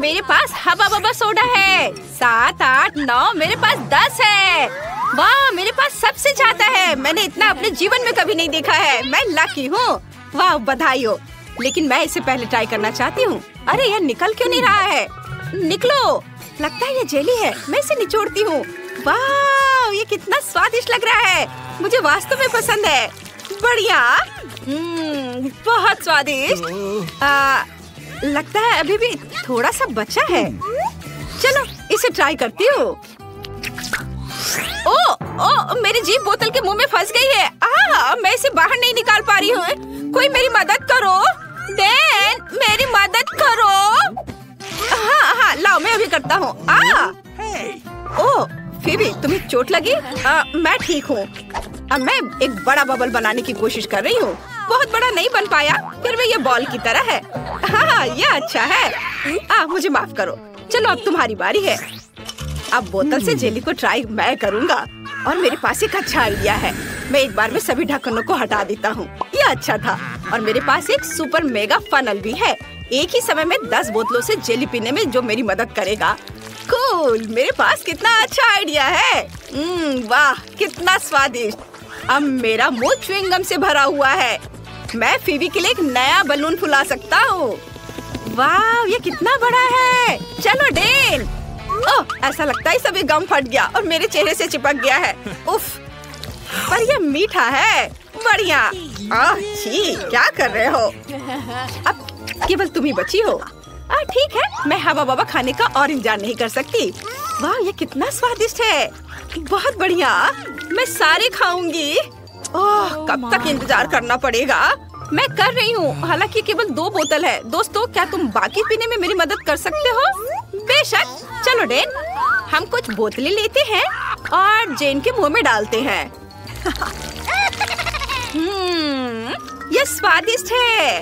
मेरे पास हवा बबा सोडा है। 7, 8, 9, मेरे पास 10 है। वाह, मेरे पास सबसे ज्यादा है। मैंने इतना अपने जीवन में कभी नहीं देखा है। मैं लकी हूँ। वाह, बधाई हो। लेकिन मैं इससे पहले ट्राई करना चाहती हूँ। अरे यार, निकल क्यों नहीं रहा है? निकलो। लगता है ये जेली है। मैं इसे निचोड़ती हूँ। वाह, ये कितना स्वादिष्ट लग रहा है। मुझे वास्तव में पसंद है। बढ़िया। बहुत स्वादिष्ट। लगता है अभी भी थोड़ा सा बचा है। चलो इसे ट्राई करती हूँ। ओ, मेरी जीभ बोतल के मुंह में फंस गई है। मैं इसे बाहर नहीं निकाल पा रही हूँ। कोई मेरी मदद करो। डैन, मेरी मदद करो। हाँ, लाओ, मैं अभी करता हूँ। ओह, फिबी, तुम्हें चोट लगी? मैं ठीक हूँ। अब मैं एक बड़ा बबल बनाने की कोशिश कर रही हूँ। बहुत बड़ा नहीं बन पाया, फिर भी ये बॉल की तरह है। हाँ, ये अच्छा है। मुझे माफ करो। चलो अब तुम्हारी बारी है। अब बोतल से जेली को ट्राई मैं करूँगा। और मेरे पास एक अच्छा आइडिया है। मैं एक बार में सभी ढक्कनों को हटा देता हूँ। ये अच्छा था। और मेरे पास एक सुपर मेगा फनल भी है। एक ही समय में 10 बोतलों से जेली पीने में जो मेरी मदद करेगा। कूल, मेरे पास कितना अच्छा आइडिया है। वाह, कितना स्वादिष्ट। अब मेरा मुंह च्युइंगम से भरा हुआ है। मैं फीवी के लिए एक नया बलून फुला सकता हूँ। वाह, ये कितना बड़ा है। चलो डेन। ओह, ऐसा लगता है सभी गम फट गया और मेरे चेहरे से चिपक गया है। उफ, पर ये मीठा है। बढ़िया। छी, क्या कर रहे हो? अब केवल तुम ही बची हो। ठीक है, मैं हवा बबा खाने का और इंतजार नहीं कर सकती। वाह, ये कितना स्वादिष्ट है। बहुत बढ़िया। मैं सारे खाऊंगी। ओह, कब तक इंतजार करना पड़ेगा? मैं कर रही हूँ। हालांकि केवल 2 बोतल है। दोस्तों, क्या तुम बाकी पीने में मेरी मदद कर सकते हो? बेशक। चलो डेन, हम कुछ बोतलें लेते हैं और जेन के मुंह में डालते हैं। ये स्वादिष्ट है।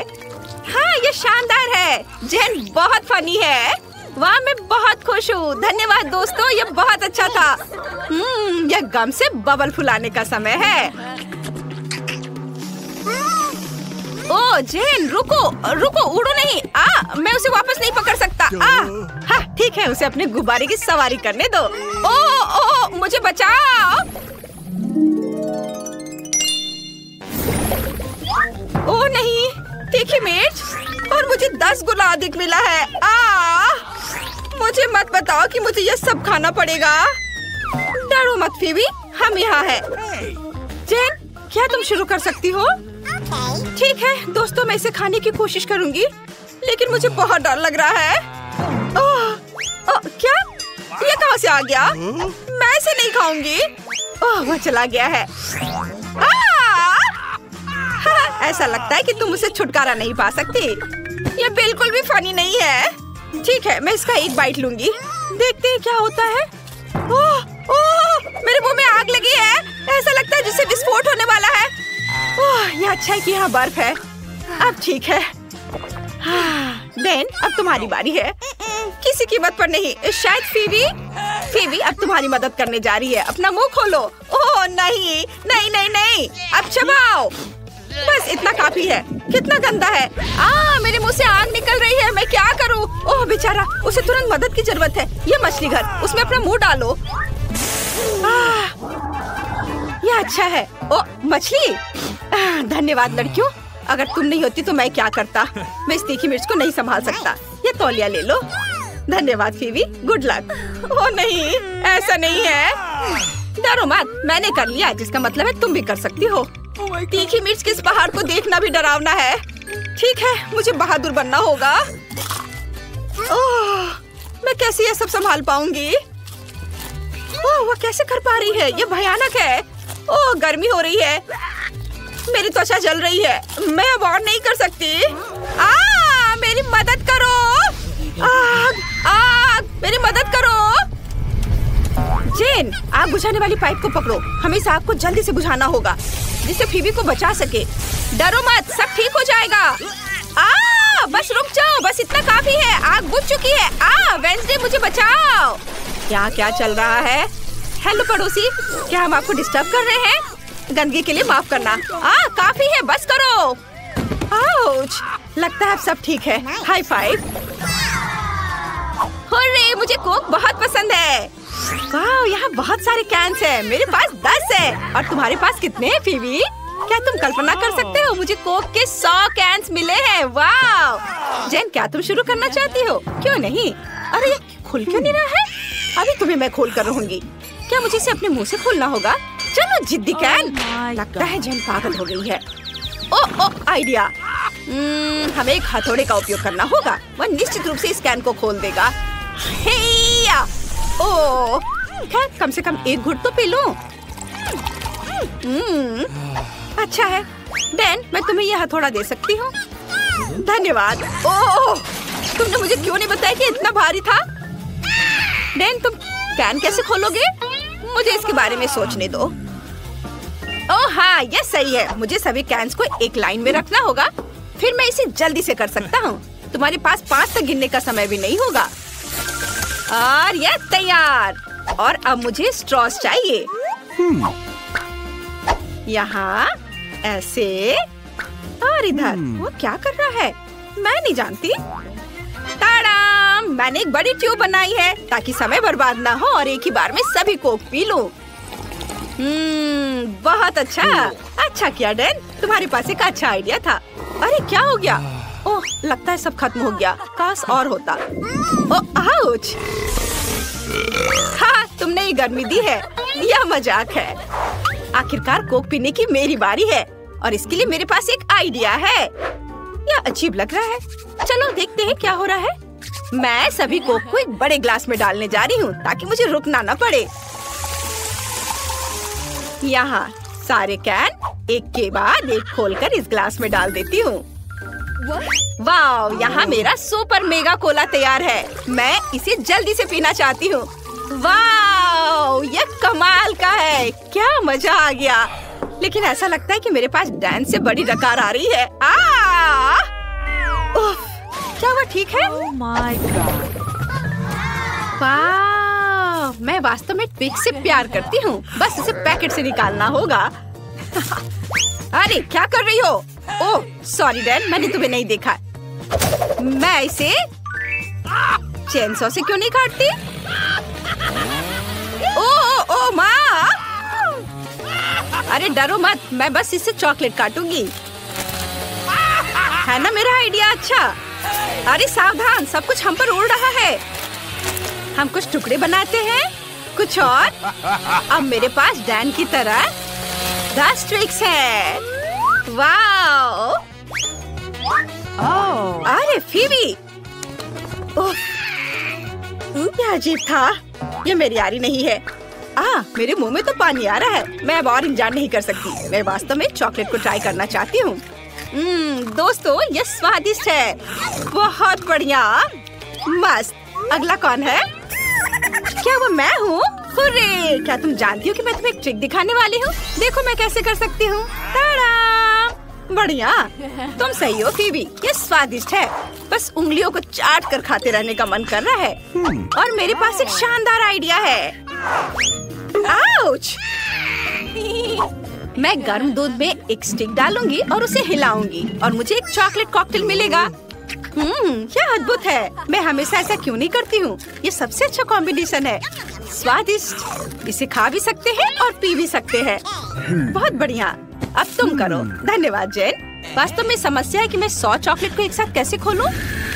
हाँ, ये शानदार है। जेन बहुत फनी है। वाह, मैं बहुत खुश हूँ। धन्यवाद दोस्तों, ये बहुत अच्छा था। यह गम से बबल फुलाने का समय है। ओ जेन, रुको, उड़ो नहीं। मैं उसे वापस नहीं पकड़ सकता। हाँ, ठीक है, उसे अपने गुब्बारे की सवारी करने दो। ओ, मुझे बचाओ। ओ नहीं, तीखी मिर्च। और मुझे 10 गुना अधिक मिला है। मुझे मत बताओ कि मुझे ये सब खाना पड़ेगा। डरो मत फीवी, हम यहाँ हैं। जेन, क्या तुम शुरू कर सकती हो? ठीक है दोस्तों, मैं इसे खाने की कोशिश करूंगी, लेकिन मुझे बहुत डर लग रहा है। क्या? ये कहाँ से आ गया? मैं इसे नहीं खाऊंगी। वह चला गया है। ऐसा लगता है कि तुम उसे छुटकारा नहीं पा सकती। ये बिल्कुल भी फनी नहीं है। ठीक है, मैं इसका एक बाइट लूंगी। देखते हैं क्या होता है। मेरे मुंह में आग लगी है। ऐसा लगता है जैसे विस्फोट होने वाला है। ये अच्छा है कि यहाँ बर्फ है। अब ठीक है। देन, अब तुम्हारी बारी है। किसी कीमत पर नहीं। शायद फीवी अब तुम्हारी मदद करने जा रही है। अपना मुंह खोलो। ओह नहीं, नहीं नहीं नहीं, अब चबाओ। बस इतना काफी है। कितना गंदा है। मेरे मुंह से आग निकल रही है। मैं क्या करूं? ओह बेचारा, उसे तुरंत मदद की जरूरत है। ये मछली घर, उसमें अपना मुंह डालो। ये अच्छा है। ओ मछली। धन्यवाद लड़कियों, अगर तुम नहीं होती तो मैं क्या करता। मैं इस तीखी मिर्च को नहीं संभाल सकता। ये तौलिया ले लो। धन्यवाद फीवी, गुड लक। ओ नहीं, ऐसा नहीं है। डरो मत, मैंने कर लिया, जिसका मतलब है तुम भी कर सकती हो। तीखी मिर्च के इस पहाड़ को देखना भी डरावना है। ठीक है, मुझे बहादुर बनना होगा। मैं कैसे ये सब संभाल पाऊंगी? वो कैसे कर पा रही है? ये भयानक है। गर्मी हो रही है। मेरी त्वचा जल रही है। मैं अब और नहीं कर सकती। मेरी मदद करो। आग, मेरी मदद करो। जेन, आग बुझाने वाली पाइप को पकड़ो। हमें इस आग को जल्दी से बुझाना होगा, जिससे फीवी को बचा सके। डरो मत, सब ठीक हो जाएगा। बस रुक जाओ, बस इतना काफी है। आग बुझ चुकी है। वेंसडे, मुझे बचाओ। क्या चल रहा है? हेलो पड़ोसी, क्या हम आपको डिस्टर्ब कर रहे हैं? गंदगी के लिए माफ करना। काफी है, बस करो। आउच, लगता है अब सब ठीक है। High five. ये मुझे कोक बहुत पसंद है। वाह, यहाँ बहुत सारे कैंस हैं। मेरे पास 10 है। और तुम्हारे पास कितने हैं फीबी? क्या तुम कल्पना कर सकते हो? मुझे कोक के 100 कैंस मिले हैं। वाह जेन, क्या तुम शुरू करना चाहती हो? क्यों नहीं? अरे ये खुल क्यों नहीं रहा है? अभी तुम्हें मैं खोल कर रहूंगी। क्या मुझे इसे अपने मुंह से खोलना होगा? चलो जिद्दी कैन। लगता है जेन पागल हो गई है। ओ आइडिया। हमें एक हथौड़े का उपयोग करना होगा। वह निश्चित रूप से इस कैन को खोल देगा। हेया! ओह, खैर कम से कम एक घुट तो पी लूं। अच्छा है डैन, मैं तुम्हें यह हथौड़ा दे सकती हूँ। धन्यवाद। ओह, तुमने मुझे क्यों नहीं बताया कि इतना भारी था? डैन, तुम कैन कैसे खोलोगे? मुझे इसके बारे में सोचने दो। ओह हाँ, यह सही है। मुझे सभी कैन्स को एक लाइन में रखना होगा। फिर मैं इसे जल्दी से कर सकता हूँ। तुम्हारे पास 5 तक गिनने का समय भी नहीं होगा। और यह तैयार। और अब मुझे स्ट्रॉस चाहिए। यहाँ ऐसे और इधर। वो क्या कर रहा है? मैं नहीं जानती। ताड़ा! मैंने एक बड़ी ट्यूब बनाई है ताकि समय बर्बाद ना हो और एक ही बार में सभी कोक पी लूं। बहुत अच्छा किया डैन, तुम्हारे पास एक अच्छा आइडिया था। अरे क्या हो गया? ओह, लगता है सब खत्म हो गया। काश और होता। ओह आउच! हाँ, तुमने ये गर्मी दी है। यह मजाक है। आखिरकार कोक पीने की मेरी बारी है और इसके लिए मेरे पास एक आइडिया है। यह अजीब लग रहा है। चलो देखते हैं क्या हो रहा है। मैं सभी कोक को एक बड़े ग्लास में डालने जा रही हूँ ताकि मुझे रुकना न पड़े। यहाँ सारे कैन एक के बाद एक खोलकर इस ग्लास में डाल देती हूँ। वाह, यहाँ मेरा सुपर मेगा कोला तैयार है। मैं इसे जल्दी से पीना चाहती हूँ। वाह, ये कमाल का है। क्या मजा आ गया। लेकिन ऐसा लगता है कि मेरे पास डैन से बड़ी डकार आ रही है। क्या वो ठीक है? Oh my God. वाह, मैं वास्तव में ट्विक से प्यार करती हूँ। बस इसे पैकेट से निकालना होगा। अरे क्या कर रही हो? ओह सॉरी डैन, मैंने तुम्हें नहीं देखा। मैं इसे चेनसॉ से क्यों नहीं काटती? ओ माँ! अरे डरो मत, मैं बस इससे चॉकलेट काटूंगी। है ना मेरा आइडिया अच्छा? अरे सावधान, सब कुछ हम पर उड़ रहा है। हम कुछ टुकड़े बनाते हैं, कुछ और। अब मेरे पास डैन की तरह 10 ट्रिक्स है। वाओ! अरे फीबी! क्या अजीब था। ये मेरी यारी नहीं है। मेरे मुंह में तो पानी आ रहा है। मैं अब और इंतजार नहीं कर सकती। मैं वास्तव में चॉकलेट को ट्राई करना चाहती हूँ। दोस्तों, ये स्वादिष्ट है। बहुत बढ़िया, मस्त। अगला कौन है? क्या वो मैं हूँ? हुर्रे! क्या तुम जानती हो कि मैं तुम्हें एक ट्रिक दिखाने वाली हूँ? देखो मैं कैसे कर सकती हूँ। ताड़ा! बढ़िया, तुम सही हो फीबी। ये स्वादिष्ट है। बस उंगलियों को चाट कर खाते रहने का मन कर रहा है। और मेरे पास एक शानदार आइडिया है। आउच! मैं गर्म दूध में एक स्टिक डालूंगी और उसे हिलाऊंगी और मुझे एक चॉकलेट कॉकटेल मिलेगा। क्या अद्भुत है। मैं हमेशा ऐसा क्यों नहीं करती हूँ। ये सबसे अच्छा कॉम्बिनेशन है। स्वादिष्ट। इसे खा भी सकते हैं और पी भी सकते हैं। बहुत बढ़िया। अब तुम करो। धन्यवाद जेन। वास्तव में समस्या है कि मैं 100 चॉकलेट को एक साथ कैसे खोलूं?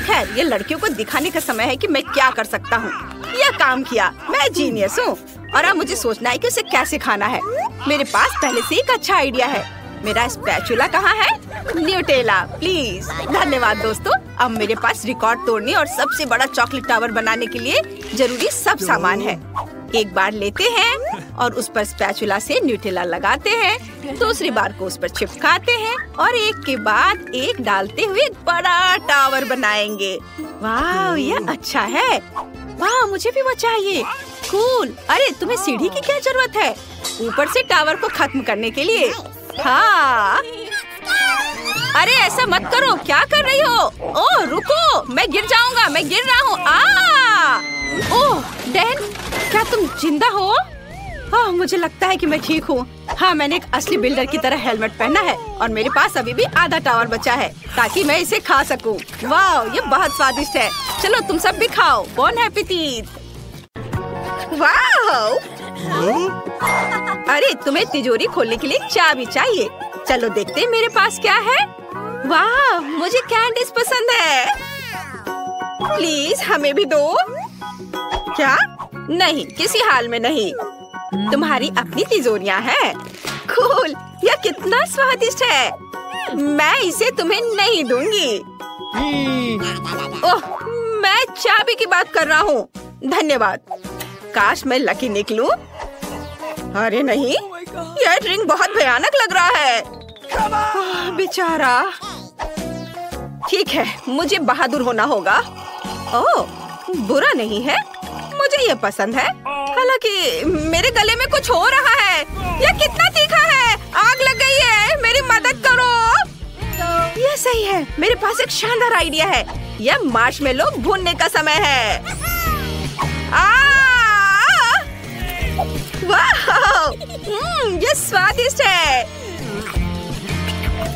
खैर, ये लड़कियों को दिखाने का समय है कि मैं क्या कर सकता हूँ। यह काम किया। मैं जीनियस हूँ। और अब मुझे सोचना है कि उसे कैसे खाना है। मेरे पास पहले से एक अच्छा आइडिया है। मेरा स्पैचुला कहाँ है? Nutella please. धन्यवाद दोस्तों। अब मेरे पास रिकॉर्ड तोड़ने और सबसे बड़ा चॉकलेट टावर बनाने के लिए जरूरी सब सामान है। एक बार लेते हैं और उस पर स्पैचुला से न्यूटेला लगाते हैं। दूसरी बार को उस पर चिपकाते हैं और एक के बाद एक डालते हुए एक बड़ा टावर बनाएंगे। वाह, यह अच्छा है। वाह, मुझे भी वो चाहिए। कूल। अरे तुम्हें सीढ़ी की क्या जरूरत है? ऊपर से टावर को खत्म करने के लिए। हाँ। अरे ऐसा मत करो। क्या कर रही हो? ओह रुको, मैं गिर जाऊंगा। मैं गिर रहा हूँ। ओह डैन, क्या तुम जिंदा हो? हाँ, मुझे लगता है कि मैं ठीक हूँ। हाँ, मैंने एक असली बिल्डर की तरह हेलमेट पहना है और मेरे पास अभी भी आधा टावर बचा है ताकि मैं इसे खा सकूँ। वाह, ये बहुत स्वादिष्ट है। चलो तुम सब भी खाओ। बॉन एपेटिट। वाह! अरे, तुम्हें तिजोरी खोलने के लिए चाबी चाहिए। चलो देखते हैं मेरे पास क्या है। वाह, मुझे कैंडीज पसंद है। प्लीज हमें भी दो। क्या? नहीं, किसी हाल में नहीं। तुम्हारी अपनी तिजोरियां हैं। कूल, यह कितना स्वादिष्ट है। मैं इसे तुम्हें नहीं दूंगी। ओह, मैं चाबी की बात कर रहा हूँ। धन्यवाद। काश मैं लकी निकलूं। अरे नहीं, यह ड्रिंक बहुत भयानक लग रहा है। बेचारा। ठीक है, मुझे बहादुर होना होगा। ओह, बुरा नहीं है, मुझे ये पसंद है। हालांकि मेरे गले में कुछ हो रहा है। यह कितना तीखा है। आग लग गई है, मेरी मदद करो। यह सही है, मेरे पास एक शानदार आइडिया है। यह मार्शमेलो भूनने का समय है। वाह, यह स्वादिष्ट है।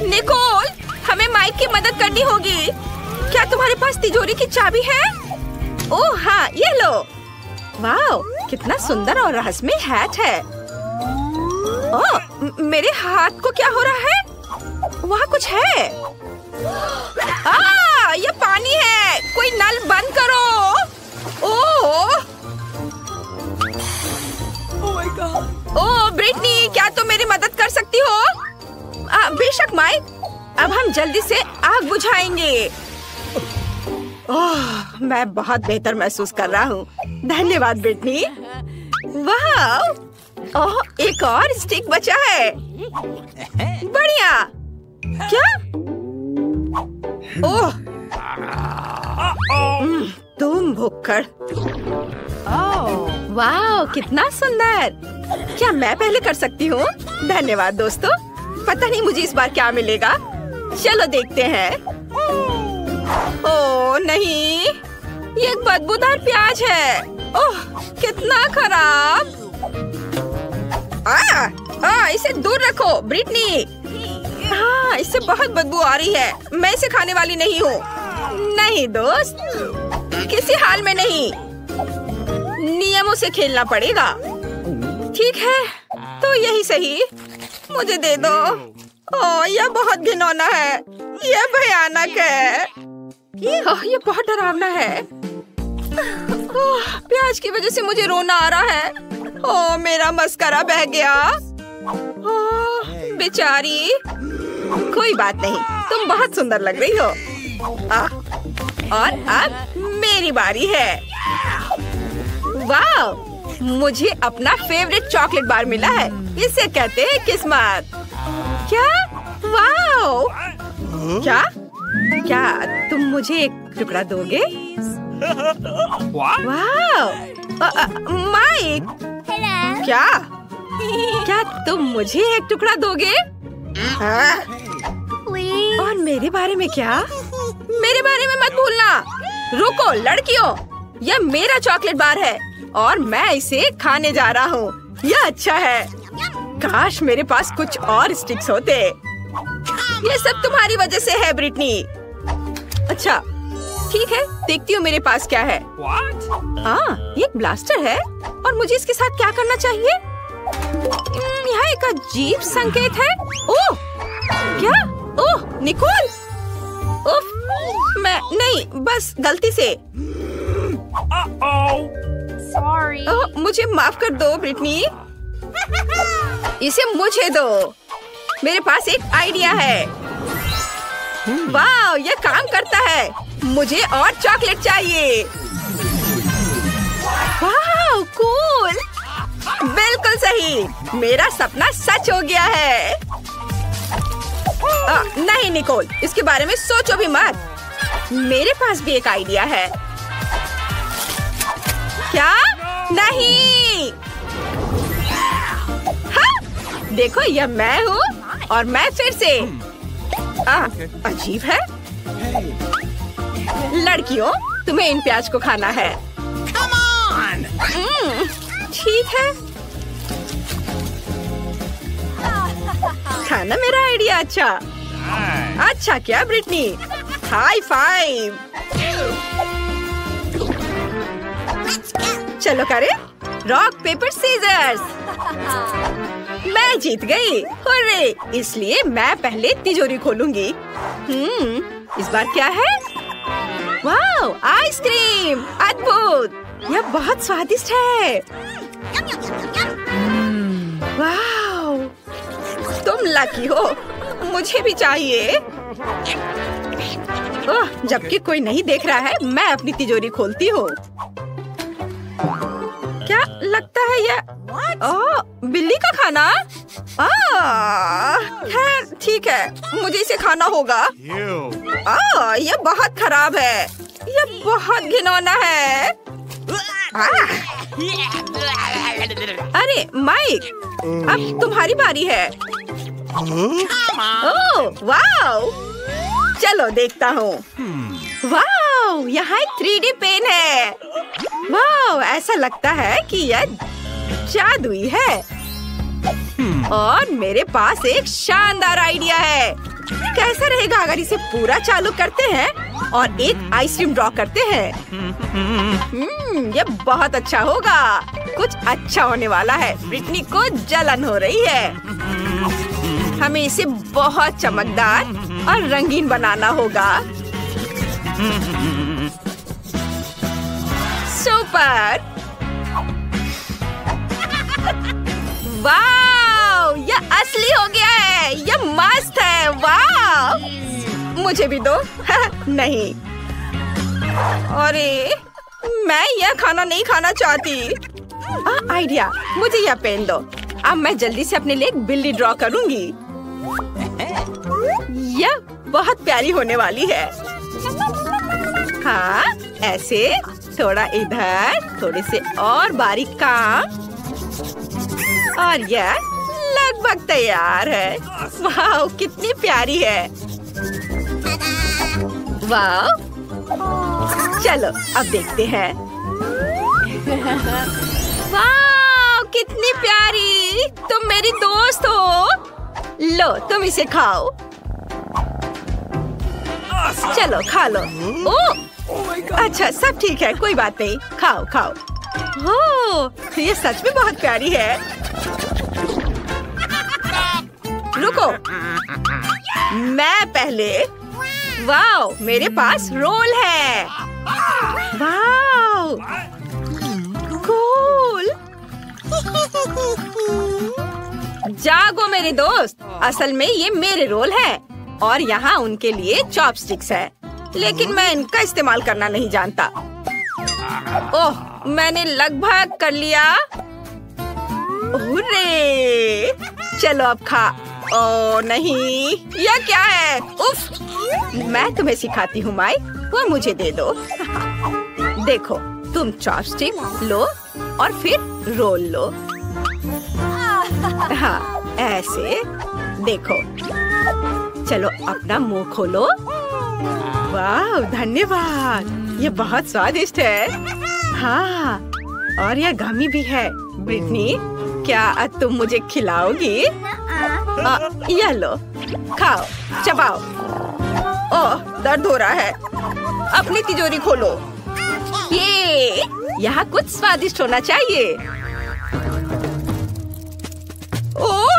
निकोल, हमें माइक की मदद करनी होगी। क्या तुम्हारे पास तिजोरी की चाबी है? ओह हाँ, ये लो। वाह, कितना सुंदर और रहस्यमय हैट है। ओह, मेरे हाथ को क्या हो रहा है? वहाँ कुछ है। ये पानी है। कोई नल बंद करो। ओह ब्रिटनी, क्या तुम मेरी मदद कर सकती हो? बेशक माइक, अब हम जल्दी से आग बुझाएंगे। ओह, मैं बहुत बेहतर महसूस कर रहा हूँ। धन्यवाद ब्रिटनी। वाह, ओह, एक और स्टिक बचा है। बढ़िया। क्या? ओह, तुम भुक्कड़। वाह, कितना सुंदर। क्या मैं पहले कर सकती हूँ? धन्यवाद दोस्तों। पता नहीं मुझे इस बार क्या मिलेगा। चलो देखते हैं। ओह नहीं, ये एक बदबूदार प्याज है। ओह, कितना खराब। इसे दूर रखो ब्रिटनी। हाँ, इससे बहुत बदबू आ रही है। मैं इसे खाने वाली नहीं हूँ। नहीं दोस्त, किसी हाल में नहीं। नियमों से खेलना पड़ेगा। ठीक है, तो यही सही। मुझे दे दो। ओह, यह बहुत घिनौना है। यह भयानक है। यह बहुत डरावना है। ओह, प्याज की वजह से मुझे रोना आ रहा है। ओह, मेरा मस्करा बह गया। ओह, बेचारी। कोई बात नहीं, तुम बहुत सुंदर लग रही हो। और अब मेरी बारी है। वाह, मुझे अपना फेवरेट चॉकलेट बार मिला है। इसे कहते हैं किस्मत। क्या? वाह! क्या तुम मुझे एक टुकड़ा दोगे? वाह! माइक, क्या तुम मुझे एक टुकड़ा दोगे? और मेरे बारे में क्या? मेरे बारे में मत भूलना। रुको लड़कियों, यह मेरा चॉकलेट बार है और मैं इसे खाने जा रहा हूँ। यह अच्छा है। काश मेरे पास कुछ और स्टिक्स होते। ये सब तुम्हारी वजह से है ब्रिटनी। अच्छा ठीक है, देखती हूँ मेरे पास क्या है। ये एक ब्लास्टर है और मुझे इसके साथ क्या करना चाहिए? यहाँ एक अजीब संकेत है। ओह, क्या? ओह, निकोल। उफ, मैं नहीं, बस गलती से। मुझे माफ कर दो ब्रिटनी। इसे मुझे दो। मेरे पास एक आइडिया है। वाह, ये काम करता है। मुझे और चॉकलेट चाहिए। वाह, कूल। बिल्कुल सही, मेरा सपना सच हो गया है। नहीं निकोल, इसके बारे में सोचो भी मत। मेरे पास भी एक आइडिया है। क्या? नहीं। हाँ, देखो यह मैं हूँ और मैं फिर से। अजीब है। लड़कियों, तुम्हें इन प्याज को खाना है। ठीक है, था ना मेरा आइडिया अच्छा। अच्छा क्या ब्रिटनी, हाई फाइव। चलो करे रॉक पेपर सीजर्स। मैं जीत गई, हुर्रे! इसलिए मैं पहले तिजोरी खोलूंगी। इस बार क्या है? Wow, ice cream! अद्भुत! यह बहुत स्वादिष्ट है। वाओ, तुम लकी हो, मुझे भी चाहिए। ओह, जबकि कोई नहीं देख रहा है, मैं अपनी तिजोरी खोलती हूँ। क्या लगता है यह? ओह, बिल्ली का खाना? खैर ठीक है, मुझे इसे खाना होगा। यह बहुत खराब है, यह बहुत घिनौना है। अरे माइक, अब तुम्हारी बारी है। ओह वाओ, चलो देखता हूँ। वाओ, यहाँ एक 3D पेन है। वाओ, ऐसा लगता है कि यह जादुई है। और मेरे पास एक शानदार आइडिया है। कैसा रहेगा अगर इसे पूरा चालू करते हैं और एक आइसक्रीम ड्रॉ करते हैं? ये बहुत अच्छा होगा। कुछ अच्छा होने वाला है। ब्रिटनी को जलन हो रही है। हमें इसे बहुत चमकदार और रंगीन बनाना होगा। सुपर! वाओ, यह असली हो गया है। यह मस्त है। वाओ, मुझे भी दो। नहीं, अरे मैं यह खाना नहीं खाना चाहती। आइडिया, मुझे यह पेन दो। अब मैं जल्दी से अपने लिए एक बिल्ली ड्रॉ करूंगी। यह बहुत प्यारी होने वाली है। हाँ, ऐसे थोड़ा इधर, थोड़े से और बारीक काम, और यह लगभग तैयार है। वाह, कितनी प्यारी है। वाह, चलो अब देखते हैं। वाह, कितनी प्यारी! तुम मेरी दोस्त हो। लो, तुम इसे खाओ। चलो खा लो। ओह, अच्छा सब ठीक है, कोई बात नहीं। खाओ खाओ। ओह, ये सच में बहुत प्यारी है। रुको, मैं पहले। वाओ, मेरे पास रोल है। Wow, cool! जागो मेरे दोस्त, असल में ये मेरे रोल है और यहाँ उनके लिए चॉपस्टिक्स है, लेकिन मैं इनका इस्तेमाल करना नहीं जानता। ओह, मैंने लगभग कर लिया। हुर्रे! चलो अब खा। ओह नहीं, यह क्या है? उफ! मैं तुम्हें सिखाती हूँ माइक, और मुझे दे दो। देखो, तुम चॉपस्टिक लो और फिर रोल लो। हाँ, ऐसे। देखो, चलो अपना मुंह खोलो। वाह, धन्यवाद, ये बहुत स्वादिष्ट है। हाँ, और यह गमी भी है। ब्रिटनी, क्या तुम मुझे खिलाओगी? यह लो, खाओ, चबाओ। ओह, दर्द हो रहा है। अपनी तिजोरी खोलो। ये यहाँ कुछ स्वादिष्ट होना चाहिए। ओह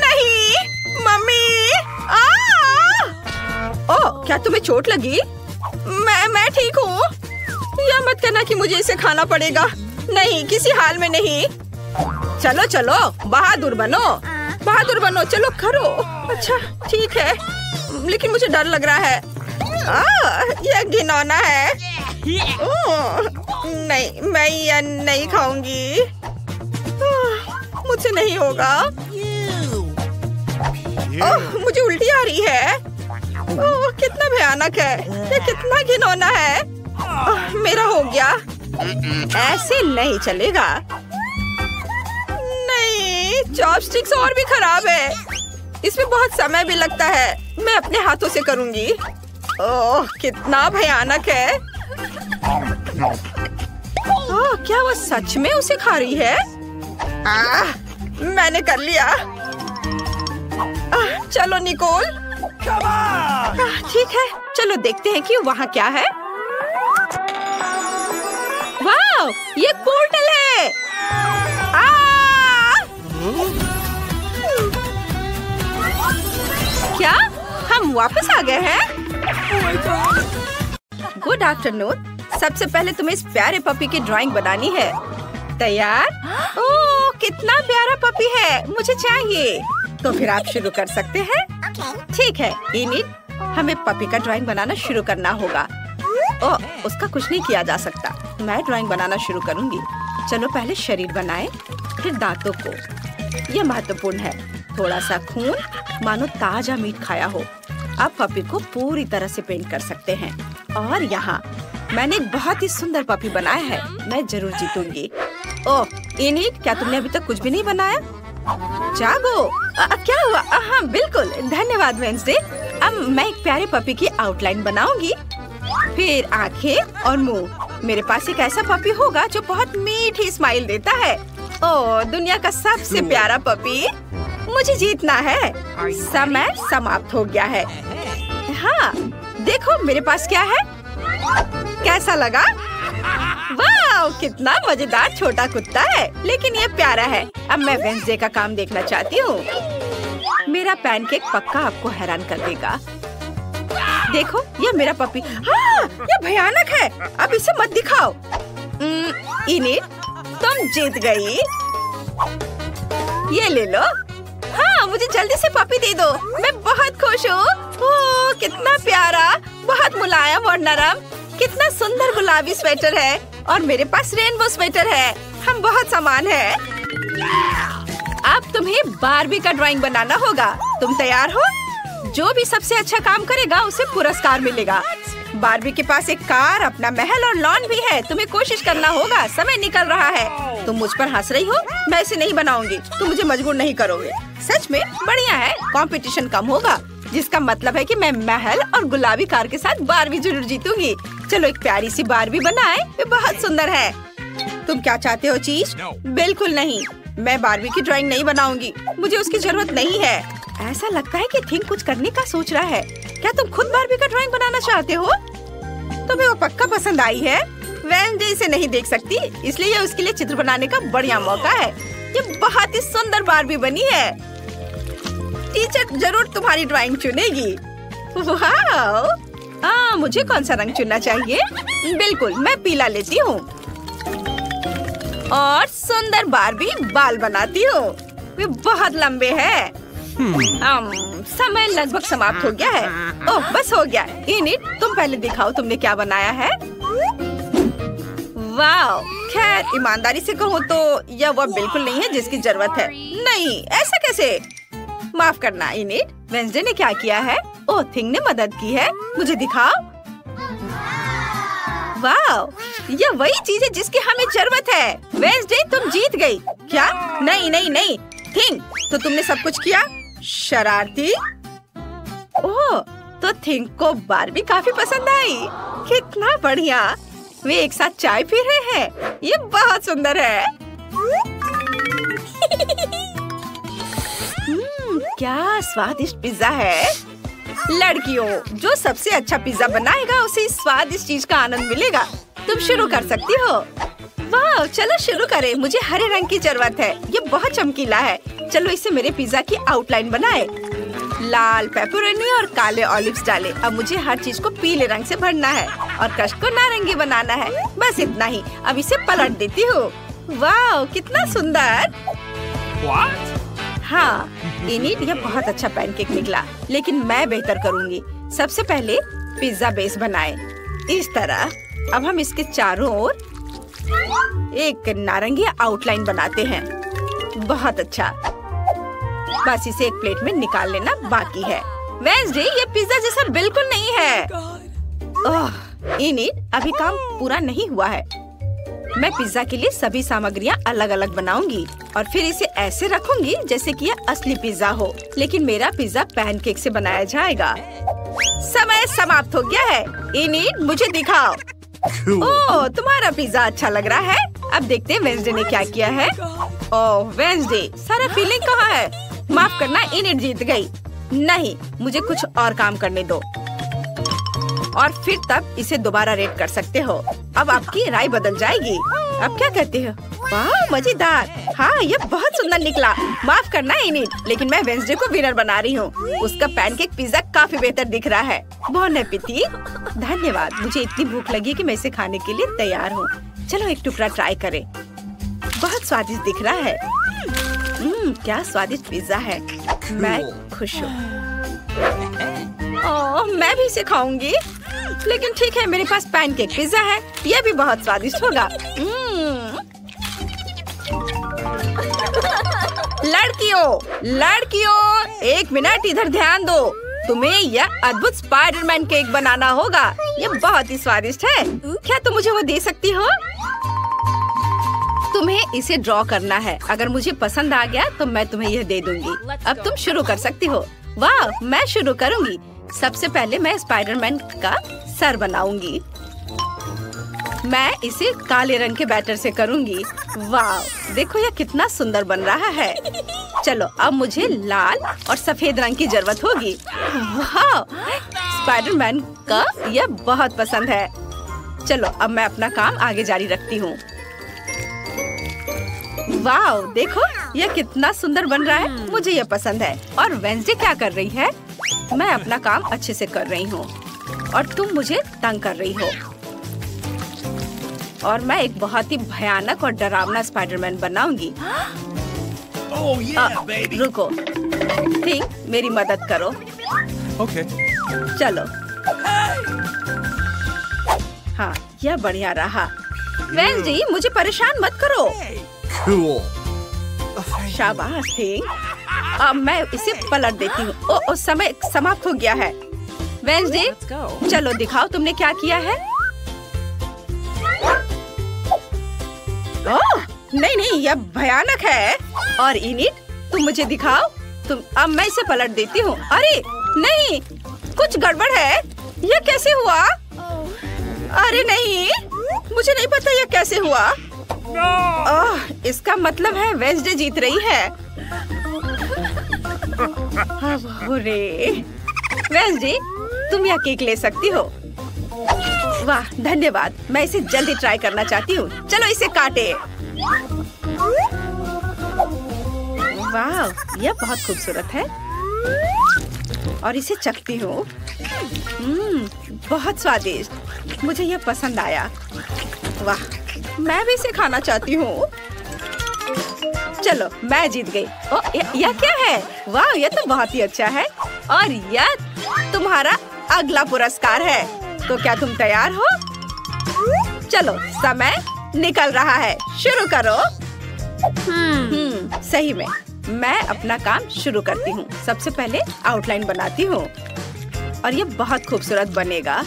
नहीं, मम्मी! ओह, क्या तुम्हें चोट लगी? मैं ठीक हूँ। यह मत कहना कि मुझे इसे खाना पड़ेगा। नहीं, किसी हाल में नहीं। चलो चलो, बहादुर बनो, बहादुर बनो। चलो करो। अच्छा ठीक है, लेकिन मुझे डर लग रहा है। यह घिनौना है। नहीं, मैं यह नहीं खाऊंगी। मुझसे नहीं होगा। मुझे उल्टी आ रही है। कितना भयानक है, यह कितना घिनौना है। मेरा हो गया। ऐसे नहीं चलेगा। नहीं, चॉपस्टिक्स और भी खराब है। इसमें बहुत समय भी लगता है। मैं अपने हाथों से करूंगी। ओह, कितना भयानक है। क्या वो सच में उसे खा रही है? मैंने कर लिया। चलो निकोल। ठीक है, चलो देखते हैं कि वहाँ क्या है। वाह, ये पोर्टल है। क्या हम वापस आ गए हैं? Good afternoon. सबसे पहले तुम्हें इस प्यारे पपी की ड्राइंग बनानी है। तैयार? ओह, कितना प्यारा पपी है, मुझे चाहिए। तो फिर आप शुरू कर सकते हैं। ठीक है इनिट, हमें पपी का ड्राइंग बनाना शुरू करना होगा। ओह, उसका कुछ नहीं किया जा सकता। मैं ड्राइंग बनाना शुरू करूंगी। चलो पहले शरीर बनाए, फिर दांतों को। यह महत्वपूर्ण है। थोड़ा सा खून, मानो ताजा मीट खाया हो। आप पपी को पूरी तरह से पेंट कर सकते हैं। और यहाँ मैंने एक बहुत ही सुंदर पपी बनाया है। मैं जरूर जीतूंगी। ओह इनिट, क्या तुमने अभी तक कुछ भी नहीं बनाया? जागो। क्या हुआ? हाँ बिल्कुल, धन्यवाद वेंसडे। अब मैं एक प्यारे पपी की आउटलाइन बनाऊंगी, फिर आंखें और मुंह। मेरे पास एक ऐसा पपी होगा जो बहुत मीठी स्माइल देता है। ओह, दुनिया का सबसे प्यारा पपी। मुझे जीतना है। समय समाप्त हो गया है। हाँ देखो मेरे पास क्या है। कैसा लगा? वाह, कितना मजेदार छोटा कुत्ता है, लेकिन ये प्यारा है। अब मैं वेंसडे का काम देखना चाहती हूँ। मेरा पैनकेक पक्का आपको हैरान कर देगा। देखो ये मेरा पपी। हाँ, ये भयानक है। अब इसे मत दिखाओ। इनिट, तुम जीत गई। ये ले लो। हाँ, मुझे जल्दी से पपी दे दो। मैं बहुत खुश हूँ। ओह, कितना प्यारा, बहुत मुलायम और नरम। कितना सुंदर गुलाबी स्वेटर है और मेरे पास रेनबो स्वेटर है। हम बहुत समान हैं। अब तुम्हें बारबी का ड्राइंग बनाना होगा। तुम तैयार हो? जो भी सबसे अच्छा काम करेगा उसे पुरस्कार मिलेगा। बारबी के पास एक कार, अपना महल और लॉन भी है। तुम्हें कोशिश करना होगा। समय निकल रहा है। तुम मुझ पर हंस रही हो? मैं इसे नहीं बनाऊंगी। तुम मुझे मजबूर नहीं करोगे। सच में बढ़िया है। कंपटीशन कम होगा, जिसका मतलब है कि मैं महल और गुलाबी कार के साथ बारबी जरूर जीतूंगी। चलो एक प्यारी सी बारबी बनाए। वे बहुत सुंदर है। तुम क्या चाहते हो चीज? बिल्कुल नहीं, मैं बारबी की ड्राइंग नहीं बनाऊंगी। मुझे उसकी जरूरत नहीं है। ऐसा लगता है कि थिंक कुछ करने का सोच रहा है। क्या तुम खुद बारबी का ड्राइंग बनाना चाहते हो? तुम्हें वो पक्का पसंद आई है। वेंसडे इसे नहीं देख सकती, इसलिए ये उसके लिए चित्र बनाने का बढ़िया मौका है। ये बहुत ही सुंदर बारबी बनी है। टीचर जरूर तुम्हारी ड्राइंग चुनेगी। वाह! मुझे कौन सा रंग चुनना चाहिए? बिल्कुल, मैं पीला लेती हूँ। और सुंदर बारबी बाल बनाती हूँ। वे बहुत लंबे हैं। समय लगभग समाप्त हो गया है। ओह, बस हो गया। इनिट, तुम पहले दिखाओ तुमने क्या बनाया है। वाह! खैर, ईमानदारी से कहूँ तो यह वो बिल्कुल नहीं है जिसकी जरूरत है। नहीं, ऐसा कैसे? माफ करना इनिट, वेंसडे ने क्या किया है? ओह, थिंग ने मदद की है। मुझे दिखाओ। वाह! यह वही चीज है जिसकी हमें जरूरत है। वेंसडे, तुम जीत गई। क्या? नहीं नहीं नहीं, थिंग, तो तुमने सब कुछ किया। शरारती। ओह, तो थिंक को बारबी काफी पसंद आई। कितना बढ़िया। वे एक साथ चाय पी रहे हैं। ये बहुत सुंदर है। क्या स्वादिष्ट पिज्जा है। लड़कियों, जो सबसे अच्छा पिज्जा बनाएगा उसे इस स्वादिष्ट चीज का आनंद मिलेगा। तुम शुरू कर सकती हो। वाह, चलो शुरू करें। मुझे हरे रंग की जरूरत है। ये बहुत चमकीला है। चलो इसे मेरे पिज्जा की आउटलाइन बनाए। लाल पेपरोनी और काले ऑलिव्स डालें। अब मुझे हर चीज को पीले रंग से भरना है और क्रस्ट को नारंगी बनाना है। बस इतना ही। अब इसे पलट देती हूँ। वाह, कितना सुंदर। हाँ इनिट, यह बहुत अच्छा पैनकेक निकला, लेकिन मैं बेहतर करूँगी। सबसे पहले पिज्जा बेस बनाए इस तरह। अब हम इसके चारों ओर एक नारंगी आउटलाइन बनाते हैं। बहुत अच्छा। बस इसे एक प्लेट में निकाल लेना बाकी है। वेंसडे, ये पिज्जा जैसा बिल्कुल नहीं है। ओह इनिट, अभी काम पूरा नहीं हुआ है। मैं पिज्जा के लिए सभी सामग्रियाँ अलग अलग बनाऊंगी और फिर इसे ऐसे रखूंगी जैसे कि यह असली पिज्जा हो, लेकिन मेरा पिज्जा पैनकेक से बनाया जाएगा। समय समाप्त हो गया है। इनिट, मुझे दिखाओ। ओह, तुम्हारा पिज्जा अच्छा लग रहा है। अब देखते हैं वेंसडे ने क्या किया है। ओह वेंसडे, सारा फीलिंग कहाँ है? माफ करना, इनिट जीत गई। नहीं, मुझे कुछ और काम करने दो और फिर तब इसे दोबारा रेट कर सकते हो। अब आपकी राय बदल जाएगी। अब क्या कहते हो? वाह, मजेदार। हाँ, ये बहुत सुंदर निकला। माफ करना इनिट, लेकिन मैं वेंसडे को विनर बना रही हूँ। उसका पैनकेक पिज्जा काफी बेहतर दिख रहा है। बहुत एपिटी। धन्यवाद। मुझे इतनी भूख लगी कि मैं इसे खाने के लिए तैयार हूँ। चलो एक टुकड़ा ट्राई करें। बहुत स्वादिष्ट दिख रहा है। क्या स्वादिष्ट पिज्जा है। मैं खुश हूँ। ओह, मैं भी इसे खाऊंगी। लेकिन ठीक है, मेरे पास पैनकेक पिज्जा है। यह भी बहुत स्वादिष्ट होगा। लड़कियों, एक मिनट इधर ध्यान दो। तुम्हें यह अद्भुत स्पाइडरमैन केक बनाना होगा। यह बहुत ही स्वादिष्ट है। क्या तुम मुझे वो दे सकती हो? तुम्हें इसे ड्रॉ करना है। अगर मुझे पसंद आ गया तो मैं तुम्हें यह दे दूंगी। अब तुम शुरू कर सकती हो। वाह, मैं शुरू करूंगी। सबसे पहले मैं स्पाइडरमैन का सर बनाऊंगी। मैं इसे काले रंग के बैटर से करूंगी। वाह, देखो यह कितना सुंदर बन रहा है। चलो, अब मुझे लाल और सफेद रंग की जरूरत होगी। वाह, स्पाइडरमैन का यह बहुत पसंद है। चलो, अब मैं अपना काम आगे जारी रखती हूँ। वाह, देखो यह कितना सुंदर बन रहा है। मुझे यह पसंद है। और वेंसडे क्या कर रही है? मैं अपना काम अच्छे से कर रही हूँ और तुम मुझे तंग कर रही हो। और मैं एक बहुत ही भयानक और डरावना स्पाइडरमैन बनाऊंगी। रुको, थिंक, मेरी मदद करो। Okay. चलो। हाँ, यह बढ़िया रहा। वेंसडे, मुझे परेशान मत करो। Cool. शाबाश थिंक। अब मैं इसे पलट देती हूँ। ओ, समय समाप्त हो गया है। वेंसडे, चलो दिखाओ तुमने क्या किया है। ओह, नहीं, यह भयानक है। और इनिट, तुम मुझे दिखाओ। अब मैं इसे पलट देती हूँ। अरे नहीं, कुछ गड़बड़ है। यह कैसे हुआ? अरे नहीं, मुझे नहीं पता यह कैसे हुआ। इसका मतलब है वेंसडे जीत रही है। वेंसडे, तुम यह केक ले सकती हो। वाह, धन्यवाद। मैं इसे जल्दी ट्राई करना चाहती हूँ। चलो इसे काटे। वाह, यह बहुत खूबसूरत है। और इसे चखती हूँ। बहुत स्वादिष्ट। मुझे यह पसंद आया। वाह, मैं भी इसे खाना चाहती हूँ। चलो, मैं जीत गई। ओ, यह क्या है? वाह, यह तो बहुत ही अच्छा है। और यह तुम्हारा अगला पुरस्कार है। तो क्या तुम तैयार हो? चलो, समय निकल रहा है। शुरू करो। सही में मैं अपना काम शुरू करती हूँ। सबसे पहले आउटलाइन बनाती हूँ और ये बहुत खूबसूरत बनेगा।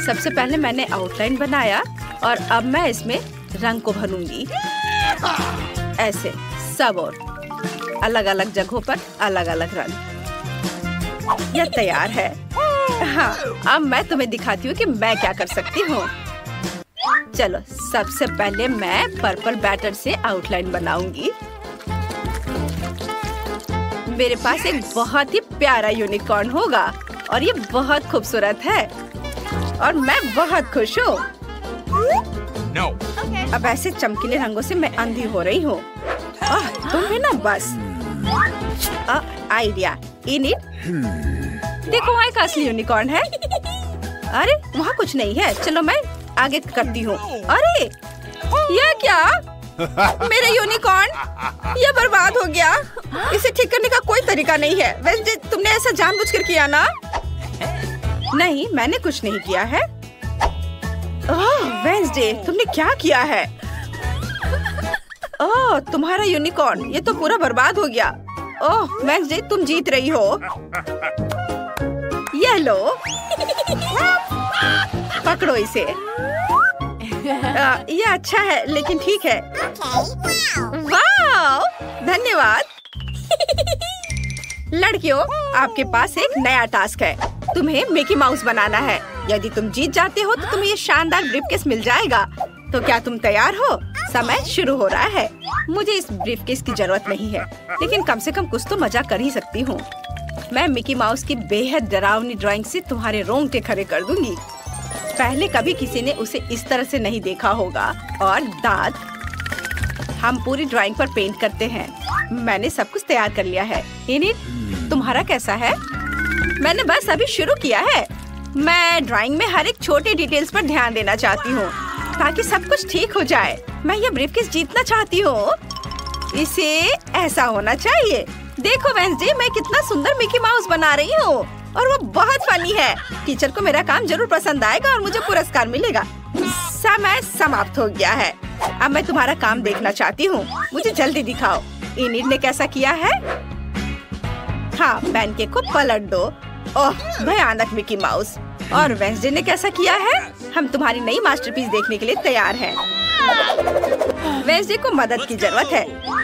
सबसे पहले मैंने आउटलाइन बनाया और अब मैं इसमें रंग को भरूंगी। ऐसे सब और अलग अलग जगहों पर अलग अलग रंग। यह तैयार है। हाँ, अब मैं तुम्हें दिखाती हूँ कि मैं क्या कर सकती हूँ। चलो, सबसे पहले मैं पर्पल बैटर से आउटलाइन बनाऊंगी। मेरे पास एक बहुत ही प्यारा यूनिकॉर्न होगा और ये बहुत खूबसूरत है और मैं बहुत खुश हूँ। No. अब ऐसे चमकीले रंगों से मैं अंधी हो रही हूँ। तुम्हें ना बस आइडिया। इनिट, देखो वहाँ एक असली यूनिकॉर्न है। अरे वहाँ कुछ नहीं है। चलो मैं आगे करती हूँ। अरे यह क्या? मेरा यूनिकॉर्न यह बर्बाद हो गया। इसे ठीक करने का कोई तरीका नहीं है। वैसे तुमने ऐसा जानबूझकर किया ना? नहीं, मैंने कुछ नहीं किया है। ओह वेंसडे, तुमने क्या किया है? ओह, तुम्हारा यूनिकॉर्न ये तो पूरा बर्बाद हो गया। ओह वेंसडे, तुम जीत रही हो। ये लो, पकड़ो इसे। ये अच्छा है लेकिन ठीक है। वाह, धन्यवाद। लड़कियों, आपके पास एक नया टास्क है। तुम्हें मिकी माउस बनाना है। यदि तुम जीत जाते हो तो तुम्हें ये शानदार ब्रीफकेस मिल जाएगा। तो क्या तुम तैयार हो? समय शुरू हो रहा है। मुझे इस ब्रीफकेस की जरूरत नहीं है, लेकिन कम से कम कुछ तो मजा कर ही सकती हूँ। मैं मिकी माउस की बेहद डरावनी ड्राइंग से तुम्हारे रोंगटे खड़े कर दूंगी। पहले कभी किसी ने उसे इस तरह से नहीं देखा होगा। और दांत, हम पूरी ड्राइंग पर पेंट करते हैं। मैंने सब कुछ तैयार कर लिया है। इनिट, तुम्हारा कैसा है? मैंने बस अभी शुरू किया है। मैं ड्राइंग में हर एक छोटे डिटेल्स पर ध्यान देना चाहती हूँ ताकि सब कुछ ठीक हो जाए। मैं ये ब्रीफकेस जीतना चाहती हूँ। इसे ऐसा होना चाहिए। देखो वेंसडे, मैं कितना सुंदर मिकी माउस बना रही हूँ और वो बहुत फनी है। टीचर को मेरा काम जरूर पसंद आएगा और मुझे पुरस्कार मिलेगा। समय समाप्त हो गया है। अब मैं तुम्हारा काम देखना चाहती हूँ। मुझे जल्दी दिखाओ। इनिट ने कैसा किया है? हाँ, पैनकेक को पलट दो। ओह, भयानक मिकी माउस। और वेंसडे ने कैसा किया है? हम तुम्हारी नई मास्टरपीस देखने के लिए तैयार हैं। वेंसडे को मदद की जरूरत है।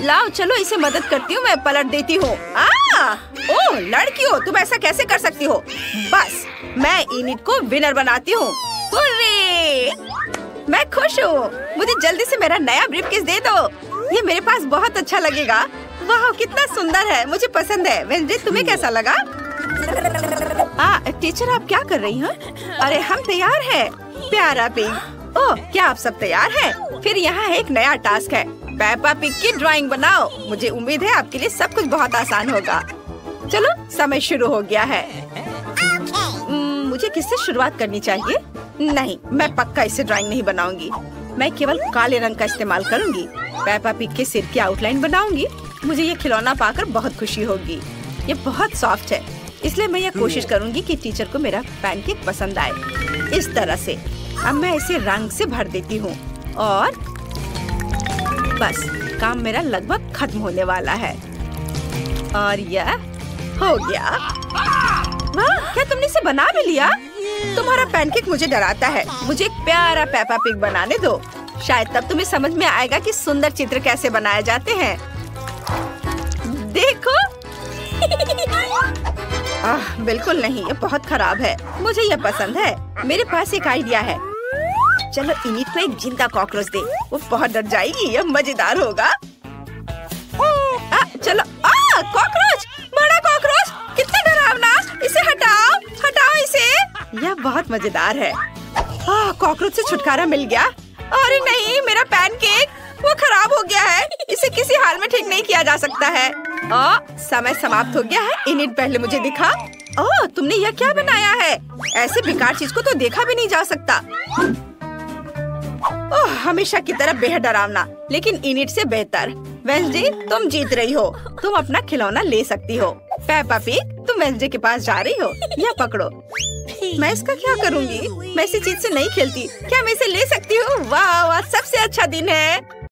लाओ, चलो इसे मदद करती हूँ। मैं पलट देती हूँ। ओह लड़कियों, तुम ऐसा कैसे कर सकती हो? बस, मैं इनिट को विनर बनाती हूँ। मैं खुश हूँ। मुझे जल्दी से मेरा नया ब्रीफकेस दे दो। ये मेरे पास बहुत अच्छा लगेगा। वाह, कितना सुंदर है। मुझे पसंद है। वेंसडे, तुम्हें कैसा लगा? टीचर, आप क्या कर रही हैं? अरे हम तैयार हैं। प्यारा पिग। ओह, क्या आप सब तैयार हैं? फिर यहाँ एक नया टास्क है। पेपा पिग की ड्राइंग बनाओ। मुझे उम्मीद है आपके लिए सब कुछ बहुत आसान होगा। चलो, समय शुरू हो गया है। मुझे किससे शुरुआत करनी चाहिए? नहीं, मैं पक्का इसे ड्राइंग नहीं बनाऊंगी। मैं केवल काले रंग का इस्तेमाल करूंगी। पेपा पिग के सिर की आउटलाइन बनाऊंगी। मुझे ये खिलौना पाकर बहुत खुशी होगी। ये बहुत सॉफ्ट है, इसलिए मैं ये कोशिश करूंगी कि टीचर को मेरा पैनकेक पसंद आए। इस तरह से अब मैं इसे रंग से भर देती हूँ और बस, काम मेरा लगभग खत्म होने वाला है। और यह हो गया। वाह, क्या तुमने इसे बना भी लिया? तुम्हारा पैनकेक मुझे डराता है। मुझे एक प्यारा पेपा पिग बनाने दो। शायद तब तुम्हें समझ में आएगा कि सुंदर चित्र कैसे बनाए जाते हैं। देखो। बिल्कुल नहीं, ये बहुत खराब है। मुझे ये पसंद है। मेरे पास एक आइडिया है। चलो इनिट को एक जिंदा कॉकरोच दे। वो बहुत डर जाएगी। ये मजेदार होगा। चलो। कॉकरोच, बड़ा कॉकरोच, कितना डरावना। इसे हटाओ, हटाओ इसे। यह बहुत मजेदार है। कॉकरोच से छुटकारा मिल गया। अरे नहीं, मेरा पैनकेक, वो खराब हो गया है। इसे किसी हाल में ठीक नहीं किया जा सकता है। समय समाप्त हो गया है। इनिट, पहले मुझे दिखा। तुमने यह क्या बनाया है? ऐसे बेकार चीज को तो देखा भी नहीं जा सकता। हमेशा की तरह बेहद डरावना, लेकिन इनिट से बेहतर। वेंसडे, तुम जीत रही हो। तुम अपना खिलौना ले सकती हो। पेपा पिग, तुम वेंसडे के पास जा रही हो। यह पकड़ो। मैं इसका क्या करूँगी? मैं इसी चीज से नहीं खेलती। क्या मैं इसे ले सकती हूँ? वाह, सबसे अच्छा दिन है।